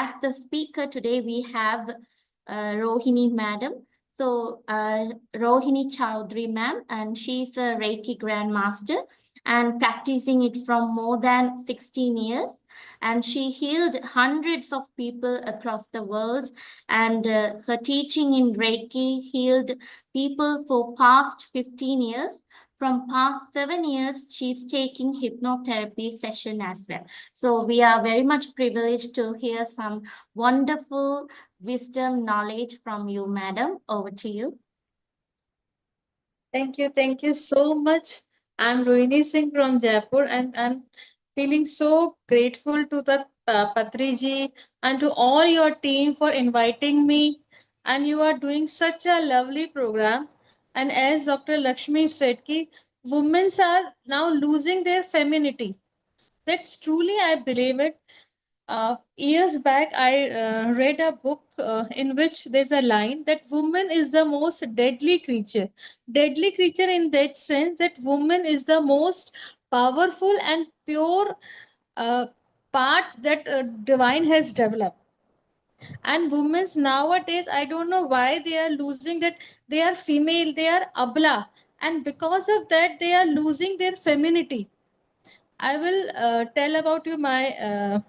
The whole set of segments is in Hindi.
as the speaker today, we have Rohini Madam. So Rohini Chowdhury ma'am, and she's a Reiki Grandmaster and practicing it from more than 16 years. And she healed hundreds of people across the world. And her teaching in Reiki healed people for past 15 years. From past 7 years, she's taking hypnotherapy session as well. So we are very much privileged to hear some wonderful wisdom, knowledge from you, madam. Over to you. Thank you so much. I'm Rohini Singh from Jaipur, and I'm feeling so grateful to the Patri ji and to all your team for inviting me. And you are doing such a lovely program. And as Dr. Lakshmi said, ki women are now losing their femininity. That's truly, I believe it. Years back, I read a book in which there's a line that woman is the most deadly creature. Deadly creature in that sense that woman is the most powerful and pure uh, part that divine has developed. And women's nowadays, I don't know why they are losing that. They are female, they are abla, and because of that, they are losing their femininity. I will tell about you my.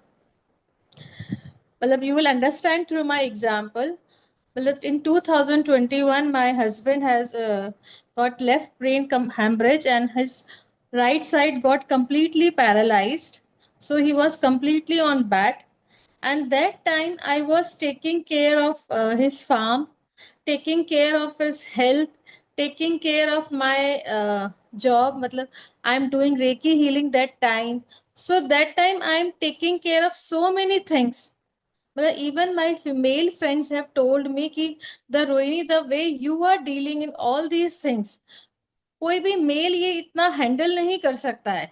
You will understand through my example. In 2021, my husband has got left brain hemorrhage and his right side got completely paralyzed. So he was completely on bed. And that time I was taking care of his farm, taking care of his health, taking care of my job. I'm doing Reiki healing that time. So that time I'm taking care of so many things. Even my female friends have told me कि the Rohini, the way you are dealing in all these things, कोई भी मेल ये इतना हैंडल नहीं कर सकता है.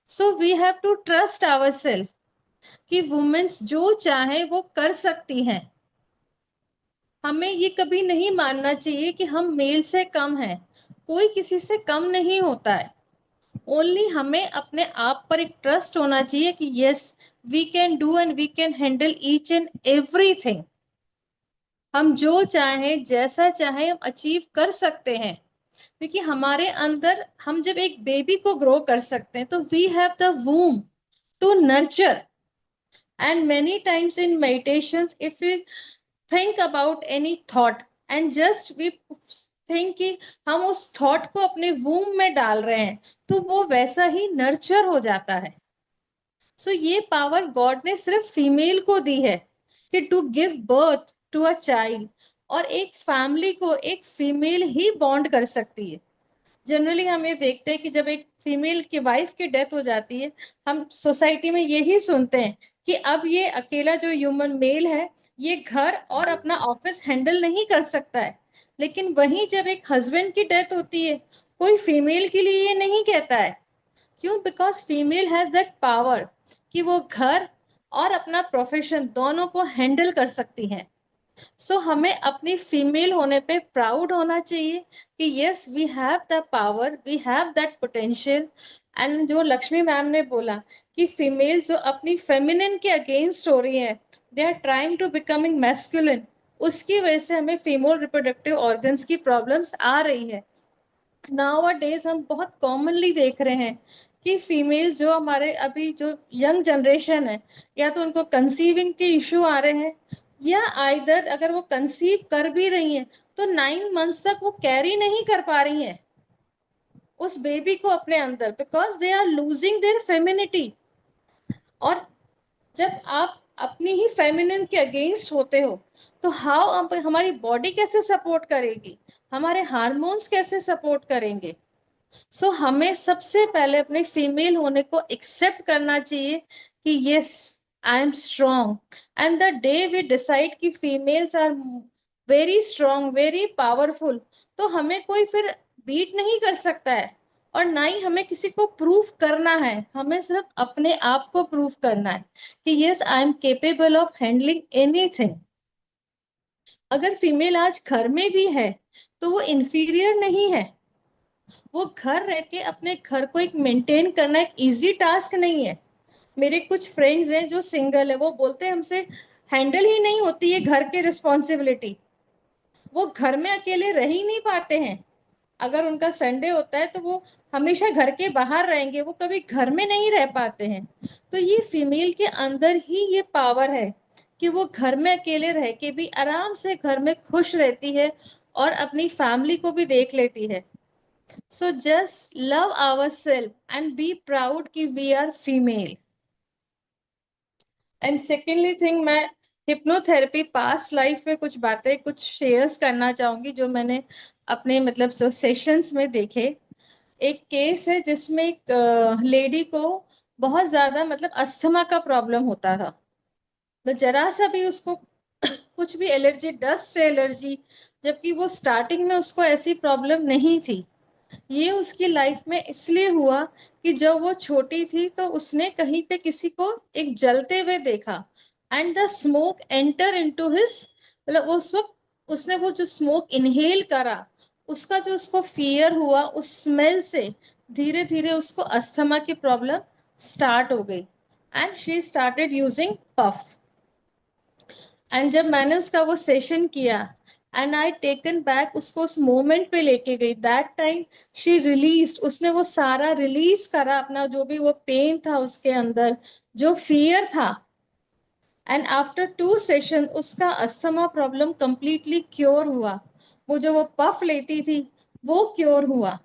So we have to trust ourselves कि वुमेन्स जो चाहे वो कर सकती हैं. हमें ये कभी नहीं मानना चाहिए कि हम मेल से कम हैं. कोई किसी से कम नहीं होता है. ओनली हमें अपने आप पर एक ट्रस्ट होना चाहिए कि yes we can do and we can handle each and everything. हम जो चाहें जैसा चाहें हम अचीव कर सकते हैं, क्योंकि हमारे अंदर हम जब एक बेबी को ग्रो कर सकते हैं तो we have the womb to nurture. And many times in meditations if you think about any thought and just we think कि हम उस थॉट को अपने वूम में डाल रहे हैं तो वो वैसा ही नर्चर हो जाता है. सो ये पावर गॉड ने सिर्फ फीमेल को दी है कि to give birth to a child. और एक फैमिली को एक फीमेल ही बॉन्ड कर सकती है. जनरली हम ये देखते हैं कि जब एक फीमेल की वाइफ की डेथ हो जाती है, हम सोसाइटी में यही सुनते हैं कि अब ये अकेला जो ह्यूमन मेल है ये घर और अपना ऑफिस हैंडल नहीं कर सकता है. लेकिन वहीं जब एक हस्बैंड की डेथ होती है कोई फीमेल के लिए ये नहीं कहता है. क्यों? Because female has that power कि वो घर और अपना प्रोफेशन दोनों को हैंडल कर सकती हैं. सो हमें अपनी फीमेल होने पे प्राउड होना चाहिए कि yes we have the power, we have that potential. And जो लक्ष्मी मैम ने बोला कि फीमेल जो अपनी फेमिनिन के अगेंस्ट हो रही है, they are trying to becoming masculine, उसकी वजह से हमें फीमेल रिप्रोडक्टिव ऑर्गन्स की प्रॉब्लम्स आ रही है. नाउ अ डेज हम बहुत कॉमनली देख रहे हैं कि फीमेल्स जो हमारे अभी जो यंग जनरेशन है, या तो उनको कंसीविंग के इशू आ रहे हैं, या आइदर अगर वो कंसीव कर भी रही हैं तो 9 मंथ्स तक वो कैरी नहीं कर पा रही हैं उस बेबी को अपने अंदर, because they are losing their femininity. और जब आप अपनी ही फेमिनिन के अगेंस्ट होते हो तो हाउ हमारी बॉडी कैसे सपोर्ट करेगी, हमारे हार्मोन्स कैसे सपोर्ट करेंगे. सो हमें सबसे पहले अपने फीमेल होने को एक्सेप्ट करना चाहिए कि yes I am strong. And the day we decide कि females are very strong, very powerful, तो हमें कोई फिर बीट नहीं कर सकता है और ना ही हमें किसी को प्रूफ करना है. हमें सिर्फ अपने आप को प्रूफ करना है कि yes I am capable of handling anything. अगर फीमेल आज घर में भी है तो वो इंफीरियर नहीं है. वो घर रह के अपने घर को एक मेंटेन करना एक इजी टास्क नहीं है. मेरे कुछ फ्रेंड्स हैं जो सिंगल है, वो बोलते हैं हमसे हैंडल ही नहीं होती है घर की रिस्पॉन्सिबिलिटी, वो घर में अकेले रह ही नहीं पाते हैं। अगर उनका संडे होता है तो वो हमेशा घर के बाहर रहेंगे, वो कभी घर में नहीं रह पाते हैं। तो ये फीमेल के अंदर ही ये पावर है कि वो घर में अकेले रह के भी आराम से घर में खुश रहती है और अपनी फैमिली को भी देख लेती है। So just love our self and be proud कि we are female. And secondly thing, मैं हिप्नोथेरेपी पास्ट लाइफ में कुछ बातें कुछ शेयर्स करना चाहूंगी जो मैंने अपने मतलब जो सेशंस में देखे। एक केस है जिसमें एक लेडी को बहुत ज्यादा मतलब अस्थमा का प्रॉब्लम होता था। तो जरा सा भी उसको कुछ भी एलर्जी, डस्ट से एलर्जी, जबकि वो स्टार्टिंग में उसको ऐसी प्रॉब्लम नहीं थी। ये उसकी लाइफ में इसलिए हुआ कि जब वो छोटी थी तो उसने कहीं पे किसी को एक जलते हुए देखा and the smoke enter into his, मतलब उस वक्त उसने वो जो स्मोक इनहेल करा, उसका जो उसको फियर हुआ उस स्मेल से, धीरे धीरे उसको अस्थमा की प्रॉब्लम स्टार्ट हो गई and she started using puff. And जब मैंने उसका वो सेशन किया एंड आई टेकन बैक, उसको उस मोमेंट पे लेके गई, दैट टाइम शी रिलीज, उसने वो सारा रिलीज करा अपना जो भी वो पेन था उसके अंदर, जो फियर था। एंड आफ्टर 2 सेशन उसका अस्थमा प्रॉब्लम कंप्लीटली क्योर हुआ। वो जो वो पफ लेती थी वो क्योर हुआ।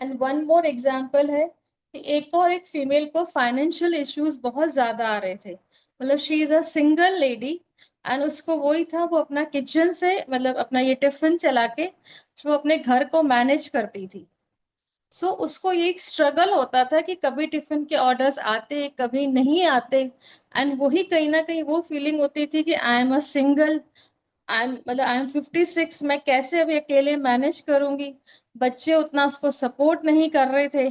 एंड वन मोर एग्जाम्पल है कि एक और एक फीमेल को फाइनेंशियल इश्यूज बहुत ज्यादा आ रहे थे, मतलब she is a single lady and उसको वही था, वो अपना किचन से मतलब अपना ये टिफिन चला के वो अपने घर को मैनेज करती थी। सो उसको ये एक स्ट्रगल होता था कि कभी टिफिन के ऑर्डर्स आते कभी नहीं आते। एंड वही कहीं ना कहीं वो फीलिंग होती थी कि I am a single, I am 56, मैं कैसे अभी अकेले मैनेज करूंगी। बच्चे उतना उसको सपोर्ट नहीं कर रहे थे।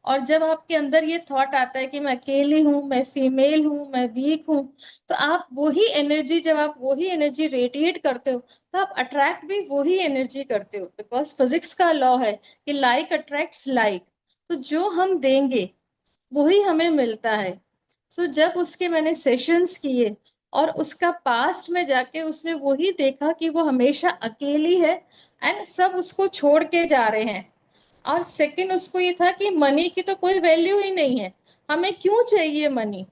और जब आपके अंदर ये थॉट आता है कि मैं अकेली हूँ, मैं फीमेल हूँ, मैं वीक हूँ, तो आप वही एनर्जी, जब आप वही एनर्जी रेडिएट करते हो तो आप अट्रैक्ट भी वही एनर्जी करते हो, बिकॉज फिजिक्स का लॉ है कि लाइक अट्रैक्ट्स लाइक। तो जो हम देंगे वही हमें मिलता है। सो जब उसके मैंने सेशंस किए और उसका पास्ट में जाके उसने वही देखा कि वो हमेशा अकेली है एंड सब उसको छोड़ के जा रहे हैं। और सेकंड उसको ये था कि मनी की तो कोई वैल्यू ही नहीं है, हमें क्यों चाहिए मनी,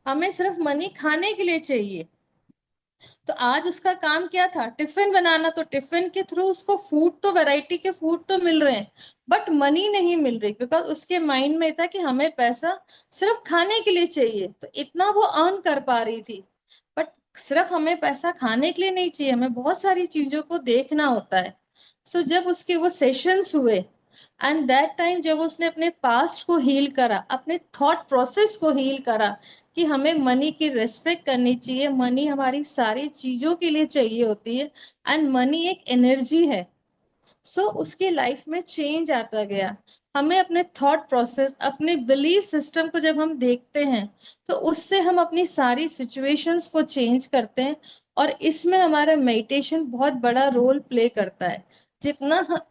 हमें सिर्फ मनी खाने के लिए चाहिए। तो आज उसका काम क्या था, टिफिन बनाना, तो टिफिन के थ्रू उसको फूड तो वैरायटी के फूड तो मिल रहे हैं बट मनी नहीं मिल रही, बिकॉज उसके माइंड में था कि हमें पैसा सिर्फ खाने के लिए चाहिए। तो इतना वो अर्न कर पा रही थी, बट सिर्फ हमें पैसा खाने के लिए नहीं चाहिए, हमें बहुत सारी चीजों को देखना होता है। सो जब उसके वो सेशंस हुए एंड दैट टाइम जब उसने अपने पास्ट को हील करा, अपने थॉट प्रोसेस को हील करा कि हमें मनी की रिस्पेक्ट करनी चाहिए, मनी हमारी सारी चीजों के लिए चाहिए होती है एंड मनी एक एनर्जी है। सो उसकी लाइफ में चेंज आता गया। हमें अपने थॉट प्रोसेस, अपने बिलीफ सिस्टम को जब हम देखते हैं तो उससे हम अपनी सारी सिचुएशंस को चेंज करते हैं। और इसमें हमारा मेडिटेशन बहुत बड़ा रोल प्ले करता है। जितना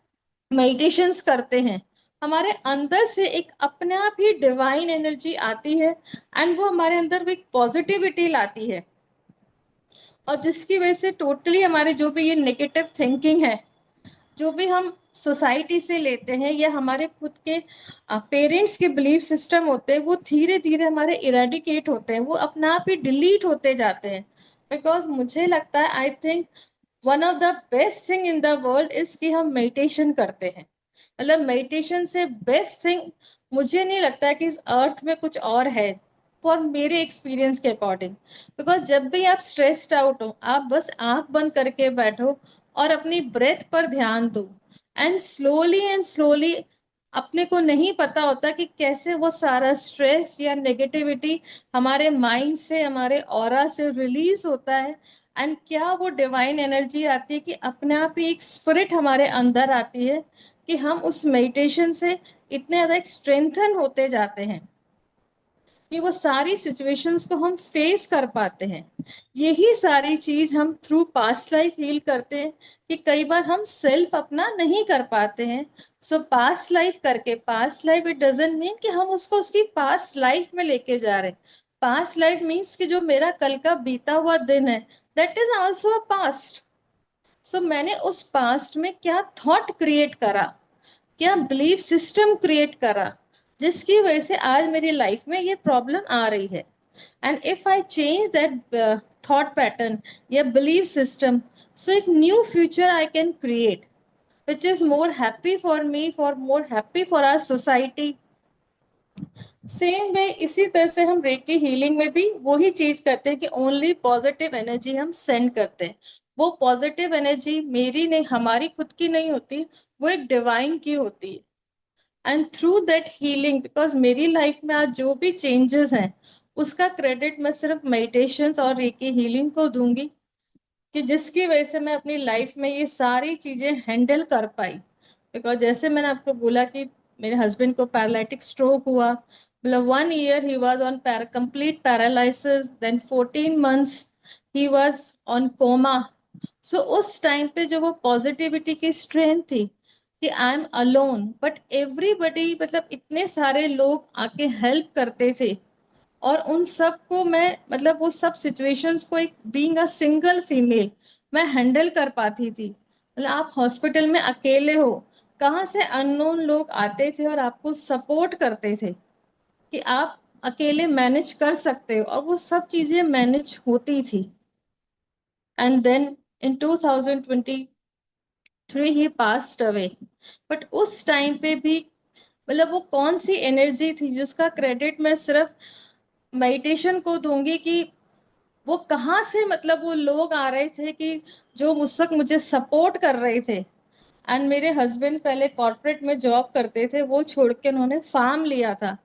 मेडिटेशंस करते हैं हमारे अंदर से एक अपने आप ही डिवाइन एनर्जी आती है एंड वो हमारे अंदर वो एक पॉजिटिविटी लाती है, और जिसकी वजह से टोटली हमारे जो भी ये नेगेटिव थिंकिंग है, जो भी हम सोसाइटी से लेते हैं या हमारे खुद के पेरेंट्स के बिलीफ सिस्टम होते हैं, वो धीरे धीरे हमारे इरेडिकेट होते हैं, वो अपने आप ही डिलीट होते जाते हैं। बिकॉज मुझे लगता है, I think one of the best thing in the world is कि हम मेडिटेशन करते हैं। मतलब मेडिटेशन से बेस्ट थिंग मुझे नहीं लगता कि इस अर्थ में कुछ और है, फॉर मेरे एक्सपीरियंस के अकॉर्डिंग। बिकॉज जब भी आप स्ट्रेस्ड आउट हो, आप बस आंख बंद करके बैठो और अपनी ब्रेथ पर ध्यान दो एंड स्लोली, अपने को नहीं पता होता कि कैसे वो सारा स्ट्रेस या नेगेटिविटी हमारे माइंड से, हमारे ऑरा से रिलीज होता है। एंड क्या वो डिवाइन एनर्जी आती है कि अपने आप ही एक स्पिरिट हमारे अंदर आती है कि हम उस मेडिटेशन से इतने ज्यादा एक स्ट्रेंथन होते जाते हैं कि वो सारी सिचुएशंस को हम फेस कर पाते हैं। यही सारी चीज हम थ्रू पास्ट लाइफ हील करते हैं कि कई बार हम सेल्फ अपना नहीं कर पाते हैं। सो पास्ट लाइफ करके, past life it doesn't mean कि हम उसको उसकी पास्ट लाइफ में लेके जा रहे हैं, पास्ट लाइफ मीन्स कि जो मेरा कल का बीता हुआ दिन है, that is also a past. So मैंने उस पास्ट में क्या थॉट क्रिएट करा, क्या बिलीफ सिस्टम क्रिएट करा, जिसकी वजह से आज मेरी लाइफ में ये प्रॉब्लम आ रही है। And if I change that thought pattern या बिलीफ सिस्टम, सो एक new future I can create which is more happy for me, for more happy for our society. Same way इसी तरह से हम रेकी हीलिंग में भी वही चीज करते हैं कि ओनली पॉजिटिव एनर्जी हम सेंड करते हैं। वो पॉजिटिव एनर्जी मेरी नहीं, हमारी खुद की नहीं होती, वो एक डिवाइन की होती है। And through that healing, because मेरी लाइफ में आज जो भी चेंजेस हैं उसका क्रेडिट मैं सिर्फ मेडिटेशन और रेकी हीलिंग को दूंगी, कि जिसकी वजह से मैं अपनी लाइफ में ये सारी चीजें हैंडल कर पाई। बिकॉज जैसे मैंने आपको बोला कि मेरे हस्बैंड को पैरालिटिक स्ट्रोक हुआ, मतलब 1 year ही was on complete paralysis, then 14 months ही वॉज ऑन कोमा। सो उस टाइम पे जो वो पॉजिटिविटी की स्ट्रेंथ थी कि I am alone but everybody, मतलब इतने सारे लोग आके हेल्प करते थे, और उन सब को मैं, मतलब वो सब सिचुएशंस को एक बीइंग अ सिंगल फीमेल मैं हैंडल कर पाती थी। मतलब आप हॉस्पिटल में अकेले हो, कहाँ से अननोन लोग आते थे और आपको सपोर्ट करते थे कि आप अकेले मैनेज कर सकते हो, और वो सब चीजें मैनेज होती थी। And then in 2023 he passed away. But उस टाइम पे भी, मतलब वो कौन सी एनर्जी थी जिसका क्रेडिट मैं सिर्फ मेडिटेशन को दूंगी, कि वो कहाँ से, मतलब वो लोग आ रहे थे कि जो उस वक्त मुझे सपोर्ट कर रहे थे। एंड मेरे हस्बैंड पहले कॉर्पोरेट में जॉब करते थे, वो छोड़ के उन्होंने फार्म लिया था।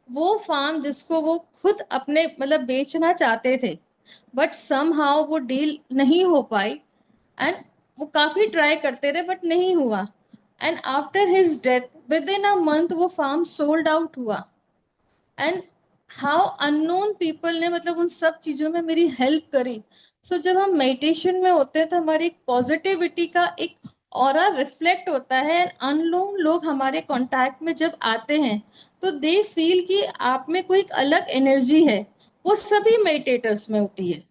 वो फार्म जिसको वो खुद अपने मतलब बेचना चाहते थे, बट समहाउ वो डील नहीं हो पाई। एंड वो काफी ट्राई करते रहे बट नहीं हुआ। And after his death with in a month वो फार्म सोल्ड आउट हुआ। एंड हाउ अननोन पीपल ने, मतलब उन सब चीजों में मेरी हेल्प करी। सो जब हम मेडिटेशन में होते हैं तो हमारी एक पॉजिटिविटी का एक ऑरा रिफ्लेक्ट होता है, एंड अननोन लोग हमारे कांटेक्ट में जब आते हैं तो दे फील कि आप में कोई एक अलग एनर्जी है। वो सभी मेडिटेटर्स में होती है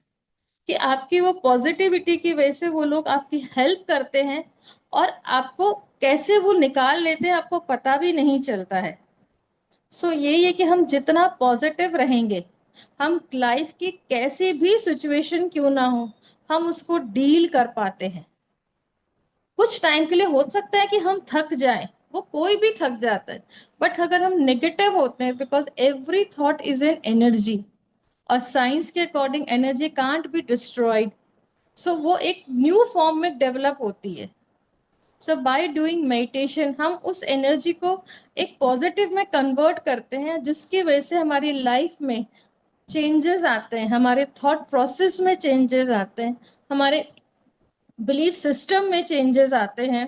कि आपकी वो पॉजिटिविटी की वजह से वो लोग आपकी हेल्प करते हैं, और आपको कैसे वो निकाल लेते हैं आपको पता भी नहीं चलता है। सो यही है कि हम जितना पॉजिटिव रहेंगे, हम लाइफ की कैसी भी सिचुएशन क्यों ना हो, हम उसको डील कर पाते हैं। कुछ टाइम के लिए हो सकता है कि हम थक जाएं, वो कोई भी थक जाता है, बट अगर हम नेगेटिव होते हैं, because every thought is an energy, और साइंस के according energy can't be destroyed. So वो एक न्यू फॉर्म में डेवलप होती है। सो बाय डूइंग मेडिटेशन हम उस एनर्जी को एक पॉजिटिव में कन्वर्ट करते हैं, जिसकी वजह से हमारी लाइफ में चेंजेस आते हैं, हमारे थॉट प्रोसेस में चेंजेस आते हैं, हमारे बिलीफ सिस्टम में चेंजेस आते हैं।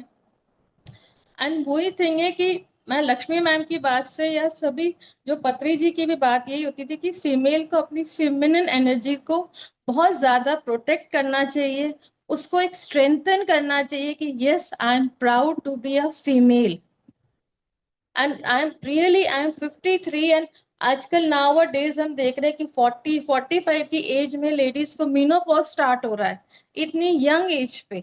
एंड वही थिंग है कि मैं लक्ष्मी मैम की बात से, या सभी जो पत्री जी की भी बात यही होती थी कि फीमेल को अपनी फेमिनिन एनर्जी को बहुत ज्यादा प्रोटेक्ट करना चाहिए, उसको एक स्ट्रेंथन करना चाहिए कि yes I am proud to be a female. And I am 53, and आजकल नाउ डेज हम देख रहे हैं कि 40-45 की एज में लेडीज को मीनोपॉज स्टार्ट हो रहा है, इतनी यंग एज पे।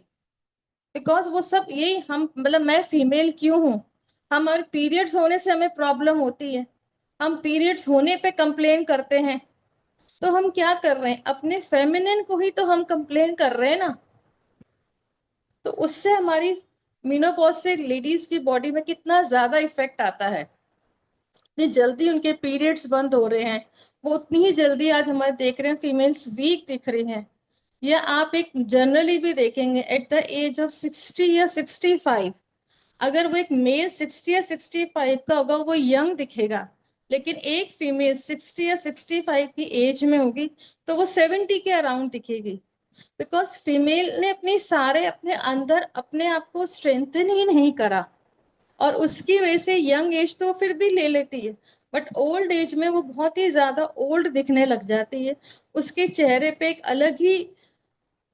बिकॉज वो सब यही हम, मतलब मैं फीमेल क्यों हूँ, हमारे पीरियड्स होने से हमें प्रॉब्लम होती है, हम पीरियड्स होने पे कंप्लेन करते हैं, तो हम क्या कर रहे हैं, अपने फेमिनिन को ही तो हम कंप्लेन कर रहे हैं ना। तो उससे हमारी मीनोपॉज से लेडीज की बॉडी में कितना ज्यादा इफेक्ट आता है, जितनी जल्दी उनके पीरियड्स बंद हो रहे हैं, वो उतनी ही जल्दी आज हमारे देख रहे हैं फीमेल्स वीक दिख रही हैं। या आप एक जनरली भी देखेंगे एट द एज ऑफ 60 या 65, अगर वो एक मेल 60 या 65 का होगा वो यंग दिखेगा, लेकिन एक फीमेल 60 या 65 की एज में होगी तो वो 70 के अराउंड दिखेगी। बिकॉज फीमेल ने अपनी सारे अपने अंदर अपने आप को स्ट्रेंथन ही नहीं करा, और उसकी वजह से यंग एज तो फिर भी ले लेती है, बट ओल्ड एज में वो बहुत ही ज्यादा ओल्ड दिखने लग जाती है। उसके चेहरे पे एक अलग ही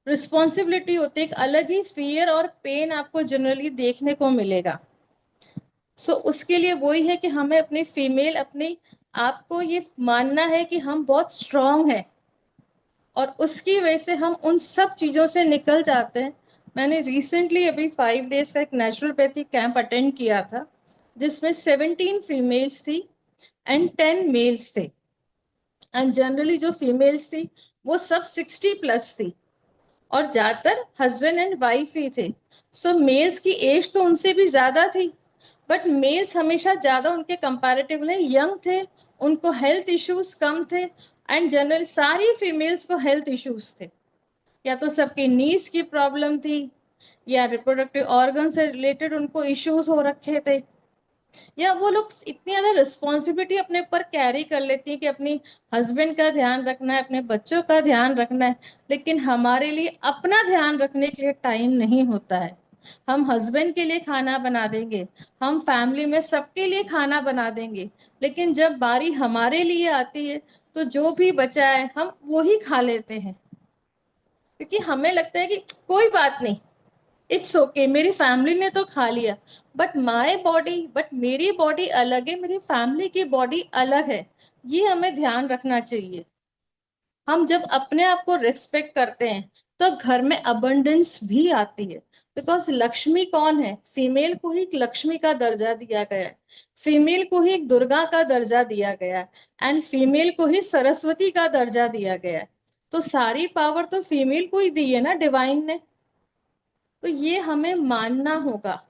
रिस्पॉन्सिबिलिटी होती है, एक अलग ही फियर और पेन आपको जनरली देखने को मिलेगा। सो उसके लिए वही है कि हमें अपनी फीमेल, अपनी आपको ये मानना है कि हम बहुत स्ट्रांग हैं और उसकी वजह से हम उन सब चीज़ों से निकल जाते हैं। मैंने रिसेंटली अभी 5 डेज का एक नेचुरोपैथी कैंप अटेंड किया था, जिसमें 17 फीमेल्स थी एंड 10 मेल्स थे। एंड जनरली जो फीमेल्स थी वो सब 60+ थी और ज्यादातर हस्बैंड एंड वाइफ ही थे। सो मेल्स की एज तो उनसे भी ज्यादा थी, बट मेल्स हमेशा ज्यादा उनके कंपैरेटिवली यंग थे, उनको हेल्थ इश्यूज कम थे। एंड जनरल सारी फीमेल्स को हेल्थ इश्यूज थे, या तो सबकी नीज की प्रॉब्लम थी या रिप्रोडक्टिव ऑर्गन से रिलेटेड उनको इश्यूज हो रखे थे, या वो लोग इतनी ज्यादा रिस्पॉन्सिबिलिटी अपने ऊपर कैरी कर लेती है कि अपनी हस्बैंड का ध्यान रखना है, अपने बच्चों का ध्यान रखना है, लेकिन हमारे लिए अपना ध्यान रखने के लिए टाइम नहीं होता है। हम हस्बैंड के लिए खाना बना देंगे, हम फैमिली में सबके लिए खाना बना देंगे, लेकिन जब बारी हमारे लिए आती है तो जो भी बचा है हम वो ही खा लेते हैं, क्योंकि हमें लगता है कि कोई बात नहीं, इट्स ओके, मेरी फैमिली ने तो खा लिया। बट मेरी बॉडी अलग है, मेरी फैमिली की बॉडी अलग है, ये हमें ध्यान रखना चाहिए। हम जब अपने आप को रिस्पेक्ट करते हैं तो घर में अबंडेंस भी आती है। बिकॉज लक्ष्मी कौन है? फीमेल को ही एक लक्ष्मी का दर्जा दिया गया है, फीमेल को ही एक दुर्गा का दर्जा दिया गया है, एंड फीमेल को ही सरस्वती का दर्जा दिया गया है। तो सारी पावर तो फीमेल को ही दी है ना डिवाइन ने। तो ये हमें मानना होगा,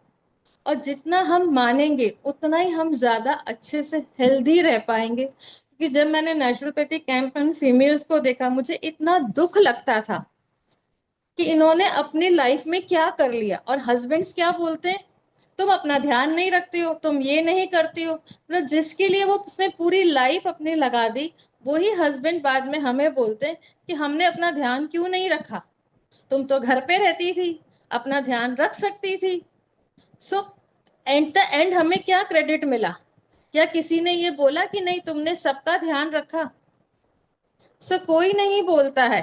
और जितना हम मानेंगे उतना ही हम ज्यादा अच्छे से हेल्दी रह पाएंगे। क्योंकि जब मैंने नेचुरोपैथी कैंप में फीमेल्स को देखा, मुझे इतना दुख लगता था कि इन्होंने अपनी लाइफ में क्या कर लिया। और हस्बैंड्स क्या बोलते हैं? तुम अपना ध्यान नहीं रखती हो, तुम ये नहीं करती हो। मतलब जिसके लिए वो उसने पूरी लाइफ अपनी लगा दी, वही हस्बैंड बाद में हमें बोलते हैं कि हमने अपना ध्यान क्यों नहीं रखा, तुम तो घर पे रहती थी, अपना ध्यान रख सकती थी। सो एट द एंड हमें क्या क्रेडिट मिला? क्या किसी ने ये बोला कि नहीं तुमने सबका ध्यान रखा? सो कोई नहीं बोलता है।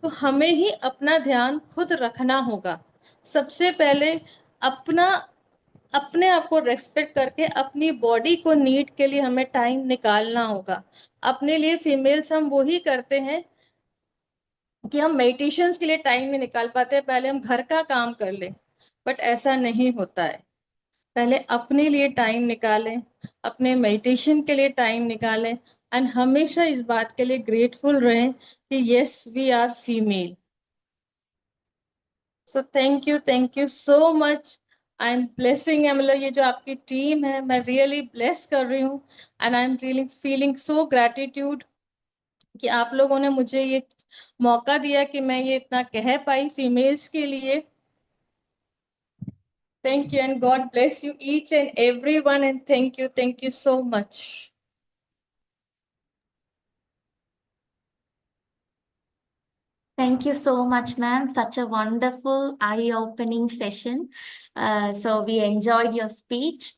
तो हमें ही अपना ध्यान खुद रखना होगा। सबसे पहले अपना अपने आप को रेस्पेक्ट करके अपनी बॉडी को नीड के लिए हमें टाइम निकालना होगा। अपने लिए फीमेल्स हम वही करते हैं कि हम मेडिटेशंस के लिए टाइम नहीं निकाल पाते, पहले हम घर का काम कर लें, बट ऐसा नहीं होता है। पहले अपने लिए टाइम निकालें, अपने मेडिटेशन के लिए टाइम निकालें, एंड हमेशा इस बात के लिए ग्रेटफुल रहें कि yes we are female. So thank you so much. I am blessing, मतलब ये जो आपकी टीम है मैं रियली ब्लेस कर रही हूँ, and I am really feeling so gratitude कि आप लोगों ने मुझे ये मौका दिया कि मैं ये इतना कह पाई फीमेल्स के लिए। Thank you and God bless you each and everyone, and thank you so much. Thank you so much, ma'am. Such a wonderful eye-opening session. So we enjoyed your speech.